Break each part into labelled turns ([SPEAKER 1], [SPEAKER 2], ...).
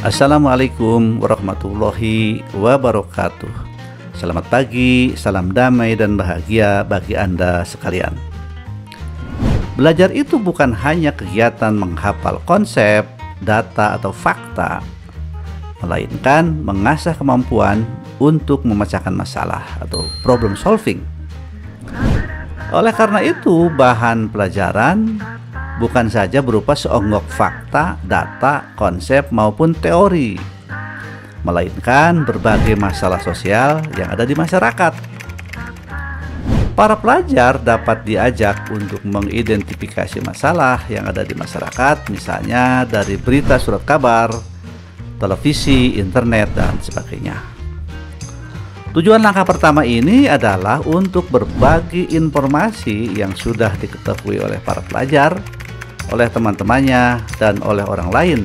[SPEAKER 1] Assalamualaikum warahmatullahi wabarakatuh. Selamat pagi, salam damai dan bahagia bagi Anda sekalian. Belajar itu bukan hanya kegiatan menghafal konsep, data atau fakta, melainkan mengasah kemampuan untuk memecahkan masalah atau problem solving. Oleh karena itu, bahan pelajaran bukan saja berupa seonggok fakta, data, konsep maupun teori, melainkan berbagai masalah sosial yang ada di masyarakat. Para pelajar dapat diajak untuk mengidentifikasi masalah yang ada di masyarakat, misalnya dari berita surat kabar, televisi, internet, dan sebagainya. Tujuan langkah pertama ini adalah untuk berbagi informasi yang sudah diketahui oleh para pelajar, oleh teman-temannya, dan oleh orang lain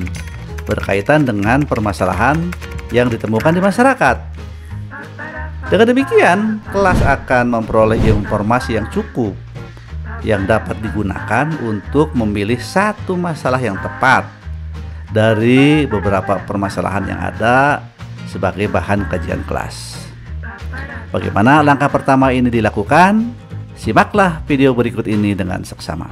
[SPEAKER 1] berkaitan dengan permasalahan yang ditemukan di masyarakat. Dengan demikian, kelas akan memperoleh informasi yang cukup yang dapat digunakan untuk memilih satu masalah yang tepat dari beberapa permasalahan yang ada sebagai bahan kajian kelas. Bagaimana langkah pertama ini dilakukan? Simaklah video berikut ini dengan seksama.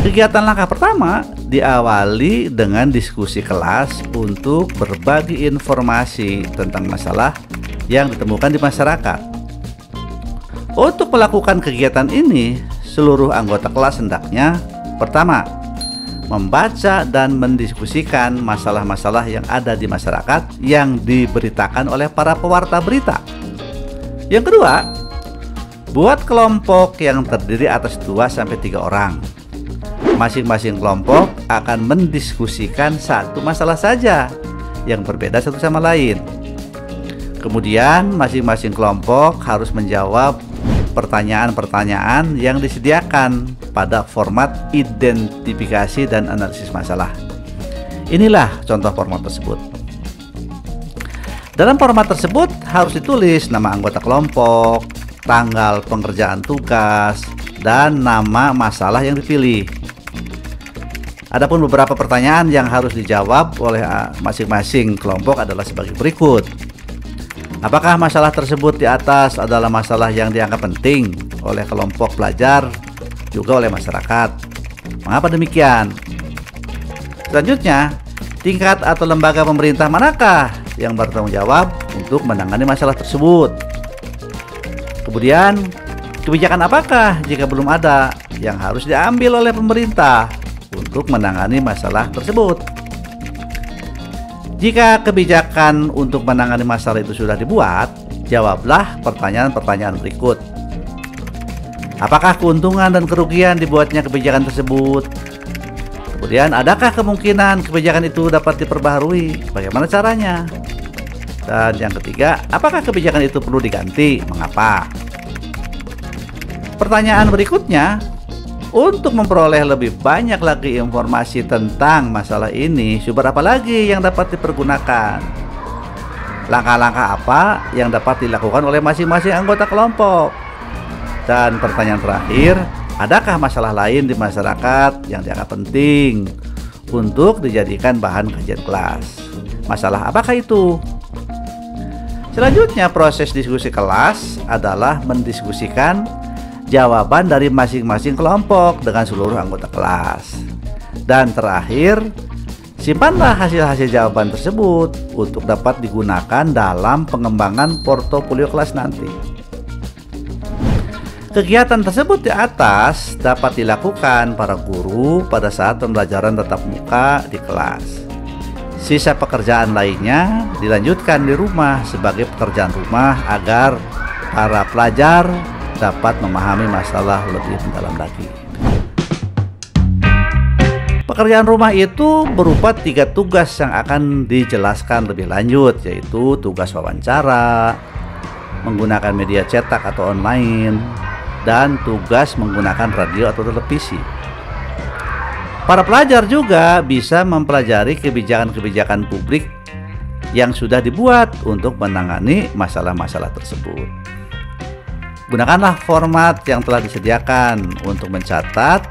[SPEAKER 1] Kegiatan langkah pertama diawali dengan diskusi kelas untuk berbagi informasi tentang masalah yang ditemukan di masyarakat. Untuk melakukan kegiatan ini, seluruh anggota kelas hendaknya pertama, membaca dan mendiskusikan masalah-masalah yang ada di masyarakat yang diberitakan oleh para pewarta berita. Yang kedua, buat kelompok yang terdiri atas 2-3 orang. Masing-masing kelompok akan mendiskusikan satu masalah saja yang berbeda satu sama lain. Kemudian masing-masing kelompok harus menjawab pertanyaan-pertanyaan yang disediakan pada format identifikasi dan analisis masalah. Inilah contoh format tersebut. Dalam format tersebut harus ditulis nama anggota kelompok, tanggal pengerjaan tugas, dan nama masalah yang dipilih. Adapun beberapa pertanyaan yang harus dijawab oleh masing-masing kelompok adalah sebagai berikut. Apakah masalah tersebut di atas adalah masalah yang dianggap penting oleh kelompok pelajar, juga oleh masyarakat? Mengapa demikian? Selanjutnya, tingkat atau lembaga pemerintah manakah yang bertanggung jawab untuk menangani masalah tersebut? Kemudian, kebijakan apakah jika belum ada yang harus diambil oleh pemerintah untuk menangani masalah tersebut? Jika kebijakan untuk menangani masalah itu sudah dibuat, jawablah pertanyaan-pertanyaan berikut. Apakah keuntungan dan kerugian dibuatnya kebijakan tersebut? Kemudian, adakah kemungkinan kebijakan itu dapat diperbaharui? Bagaimana caranya? Dan yang ketiga, apakah kebijakan itu perlu diganti? Mengapa? Pertanyaan berikutnya, untuk memperoleh lebih banyak lagi informasi tentang masalah ini, sumber apa lagi yang dapat dipergunakan? Langkah-langkah apa yang dapat dilakukan oleh masing-masing anggota kelompok? Dan pertanyaan terakhir, adakah masalah lain di masyarakat yang dianggap penting untuk dijadikan bahan kajian kelas? Masalah apakah itu? Selanjutnya, proses diskusi kelas adalah mendiskusikan jawaban dari masing-masing kelompok dengan seluruh anggota kelas. Dan terakhir, simpanlah hasil-hasil jawaban tersebut untuk dapat digunakan dalam pengembangan portofolio kelas nanti. Kegiatan tersebut di atas dapat dilakukan para guru pada saat pembelajaran tatap muka di kelas. Sisa pekerjaan lainnya dilanjutkan di rumah sebagai pekerjaan rumah agar para pelajar dapat memahami masalah lebih mendalam lagi. Pekerjaan rumah itu berupa 3 tugas yang akan dijelaskan lebih lanjut, yaitu tugas wawancara, menggunakan media cetak atau online, dan tugas menggunakan radio atau televisi. Para pelajar juga bisa mempelajari kebijakan-kebijakan publik yang sudah dibuat untuk menangani masalah-masalah tersebut. Gunakanlah format yang telah disediakan untuk mencatat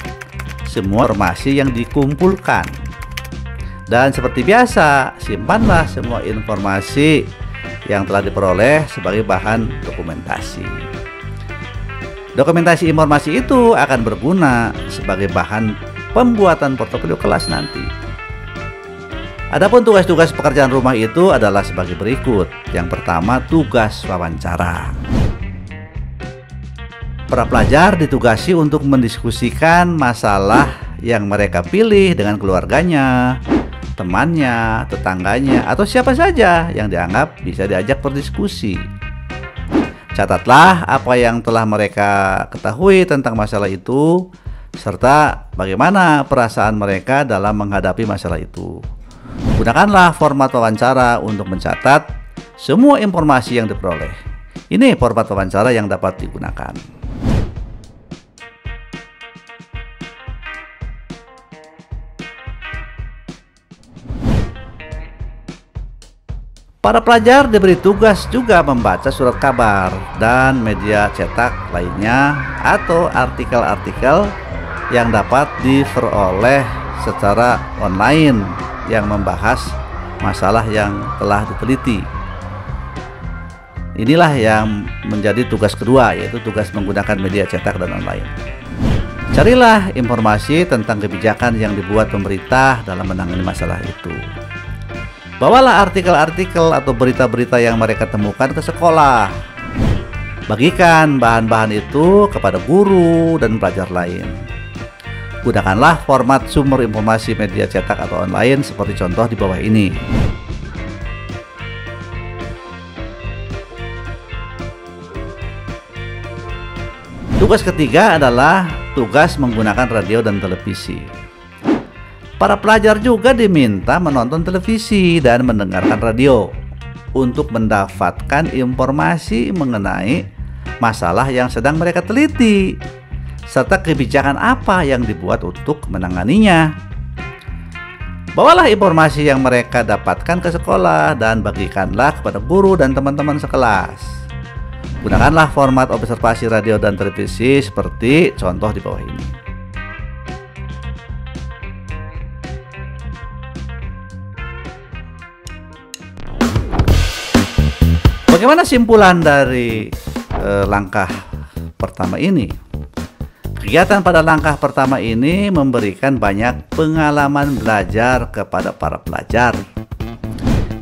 [SPEAKER 1] semua informasi yang dikumpulkan Dan seperti biasa, simpanlah semua informasi yang telah diperoleh sebagai bahan dokumentasi. Dokumentasi informasi itu akan berguna sebagai bahan pembuatan portofolio kelas nanti. Adapun tugas-tugas pekerjaan rumah itu adalah sebagai berikut. Yang pertama, tugas wawancara. Para pelajar ditugasi untuk mendiskusikan masalah yang mereka pilih dengan keluarganya, temannya, tetangganya, atau siapa saja yang dianggap bisa diajak berdiskusi. Catatlah apa yang telah mereka ketahui tentang masalah itu, serta bagaimana perasaan mereka dalam menghadapi masalah itu. Gunakanlah format wawancara untuk mencatat semua informasi yang diperoleh. Ini format wawancara yang dapat digunakan. Para pelajar diberi tugas juga membaca surat kabar dan media cetak lainnya atau artikel-artikel yang dapat diperoleh secara online yang membahas masalah yang telah diteliti. Inilah yang menjadi tugas kedua, yaitu tugas menggunakan media cetak dan online. Carilah informasi tentang kebijakan yang dibuat pemerintah dalam menangani masalah itu. Bawalah artikel-artikel atau berita-berita yang mereka temukan ke sekolah. Bagikan bahan-bahan itu kepada guru dan pelajar lain. Gunakanlah format sumber informasi media cetak atau online seperti contoh di bawah ini. Tugas ketiga adalah tugas menggunakan radio dan televisi. Para pelajar juga diminta menonton televisi dan mendengarkan radio untuk mendapatkan informasi mengenai masalah yang sedang mereka teliti, serta kebijakan apa yang dibuat untuk menanganinya. Bawalah informasi yang mereka dapatkan ke sekolah dan bagikanlah kepada guru dan teman-teman sekelas. Gunakanlah format observasi radio dan televisi seperti contoh di bawah ini. Bagaimana simpulan dari langkah pertama ini? Kegiatan pada langkah pertama ini memberikan banyak pengalaman belajar kepada para pelajar.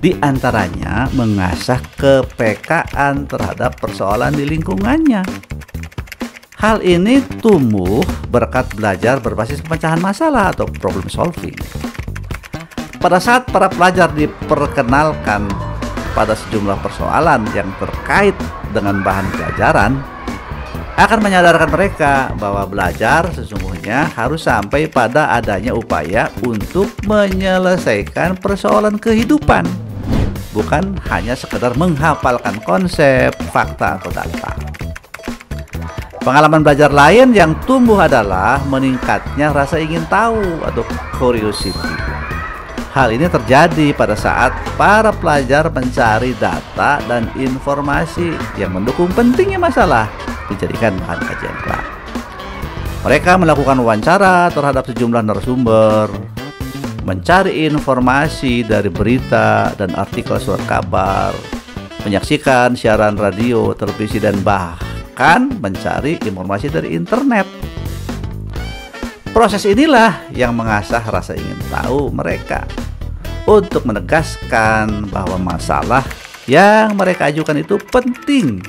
[SPEAKER 1] Di antaranya mengasah kepekaan terhadap persoalan di lingkungannya. Hal ini tumbuh berkat belajar berbasis pemecahan masalah atau problem solving. Pada saat para pelajar diperkenalkan pada sejumlah persoalan yang terkait dengan bahan pelajaran, akan menyadarkan mereka bahwa belajar sesungguhnya harus sampai pada adanya upaya untuk menyelesaikan persoalan kehidupan, bukan hanya sekedar menghafalkan konsep, fakta, atau data. Pengalaman belajar lain yang tumbuh adalah meningkatnya rasa ingin tahu atau curiosity. Hal ini terjadi pada saat para pelajar mencari data dan informasi yang mendukung pentingnya masalah dijadikan bahan kajian kelak. Mereka melakukan wawancara terhadap sejumlah narasumber, mencari informasi dari berita dan artikel surat kabar, menyaksikan siaran radio, televisi, dan bahkan mencari informasi dari internet. Proses inilah yang mengasah rasa ingin tahu mereka untuk menegaskan bahwa masalah yang mereka ajukan itu penting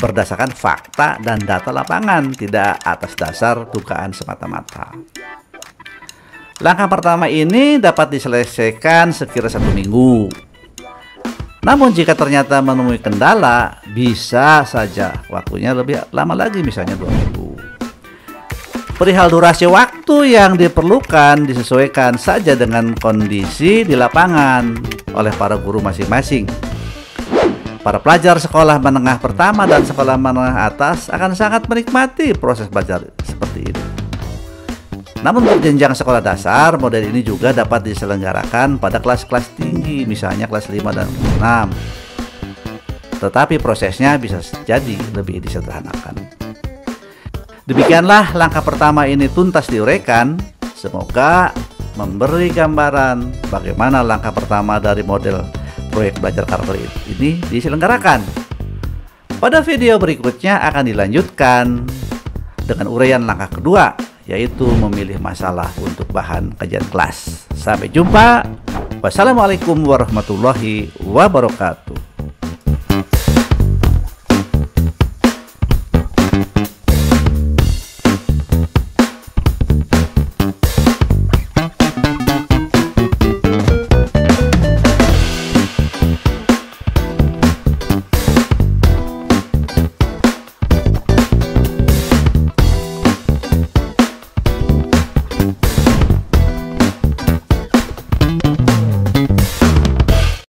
[SPEAKER 1] berdasarkan fakta dan data lapangan, tidak atas dasar dugaan semata-mata. Langkah pertama ini dapat diselesaikan sekira 1 minggu. Namun jika ternyata menemui kendala, bisa saja waktunya lebih lama lagi, misalnya 2 minggu. Perihal durasi waktu yang diperlukan disesuaikan saja dengan kondisi di lapangan oleh para guru masing-masing. Para pelajar sekolah menengah pertama dan sekolah menengah atas akan sangat menikmati proses belajar seperti ini. Namun untuk jenjang sekolah dasar, model ini juga dapat diselenggarakan pada kelas-kelas tinggi, misalnya kelas 5 dan 6. Tetapi prosesnya bisa jadi lebih disederhanakan. Demikianlah langkah pertama ini tuntas diuraikan. Semoga memberi gambaran bagaimana langkah pertama dari model proyek belajar karakter ini diselenggarakan. Pada video berikutnya akan dilanjutkan dengan uraian langkah kedua, yaitu memilih masalah untuk bahan kajian kelas. Sampai jumpa. Wassalamualaikum warahmatullahi wabarakatuh.